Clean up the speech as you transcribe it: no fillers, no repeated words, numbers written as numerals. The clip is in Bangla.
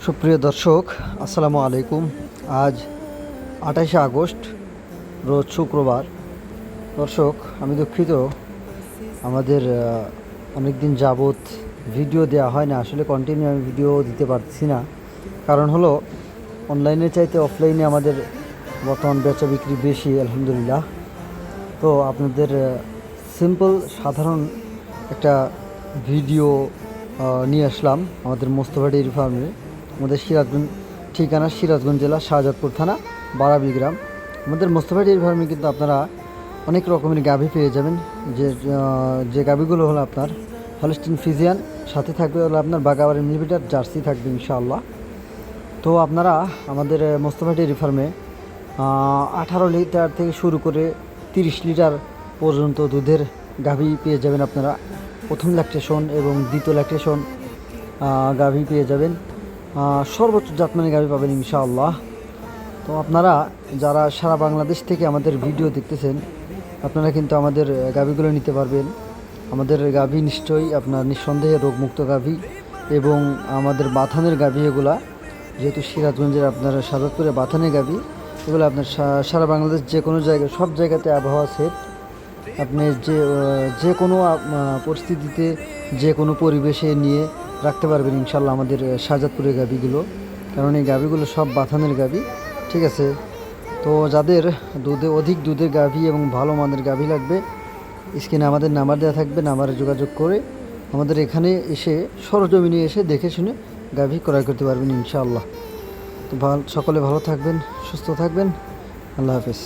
সুপ্রিয় দর্শক, আসসালামু আলাইকুম। আজ 28শে আগস্ট, রোজ শুক্রবার। দর্শক, আমি দুঃখিত, আমাদের অনেক দিন যাবৎ ভিডিও দেওয়া হয় না। আসলে কন্টিনিউ আমি ভিডিও দিতে পারছি না। কারণ হলো, অনলাইনের চাইতে অফলাইনে আমাদের বর্তমান বেচা বিক্রি বেশি, আলহামদুলিল্লাহ। তো আপনাদের সিম্পল সাধারণ একটা ভিডিও নিয়ে আসলাম আমাদের মোস্তফা ডেইরি ফার্মে। আমাদের সিরাজগঞ্জ, ঠিকানা সিরাজগঞ্জ জেলা শাহজাদপুর থানা বারাবি গ্রাম। আমাদের মোস্তফা ডেইরি ফার্মে কিন্তু আপনারা অনেক রকমের গাভী পেয়ে যাবেন। যে গাভীগুলো হলো আপনার হলস্টিন ফ্রিজিয়ান, সাথে থাকবে হলো আপনার বাগাবাড়ি মিলিমিটার জার্সি থাকবে ইনশাআল্লাহ। তো আপনারা আমাদের মোস্তফা ডেইরি ফার্মে 18 লিটার থেকে শুরু করে 30 লিটার পর্যন্ত দুধের গাভী পেয়ে যাবেন। আপনারা প্রথম ল্যাকটেশন এবং দ্বিতীয় ল্যাকটেশন গাভী পেয়ে যাবেন। সর্বোচ্চ জাতমানের গাভী পাবেন ইনশাআল্লাহ। তো আপনারা যারা সারা বাংলাদেশ থেকে আমাদের ভিডিও দেখতেছেন, আপনারা কিন্তু আমাদের গাভীগুলো নিতে পারবেন। আমাদের গাভী নিশ্চয়ই আপনার নিঃসন্দেহে রোগমুক্ত গাভী এবং আমাদের বাথানের গাভী এগুলা, যেহেতু সিরাজগঞ্জের আপনার শাহজাদপুরে বাথানের গাভী এগুলো আপনার সারা বাংলাদেশ যে কোনো জায়গায়, সব জায়গাতে আবহাওয়া সেট। আপনি যে কোনো পরিস্থিতিতে, যে কোনো পরিবেশে নিয়ে রাখতে পারবেন ইনশাল্লাহ আমাদের শাহজাদপুরের গাভীগুলো। কারণ এই গাভীগুলো সব বাথানের গাভী, ঠিক আছে। তো যাদের অধিক দুধের গাভী এবং ভালো মানের গাভী লাগবে, স্ক্রিনে আমাদের নাম্বার দেওয়া থাকবে, নাম্বারে যোগাযোগ করে আমাদের এখানে এসে সরজমিনে এসে দেখে শুনে গাভী ক্রয় করতে পারবেন ইনশাআল্লাহ। তো সকলে ভালো থাকবেন, সুস্থ থাকবেন। আল্লাহ হাফেজ।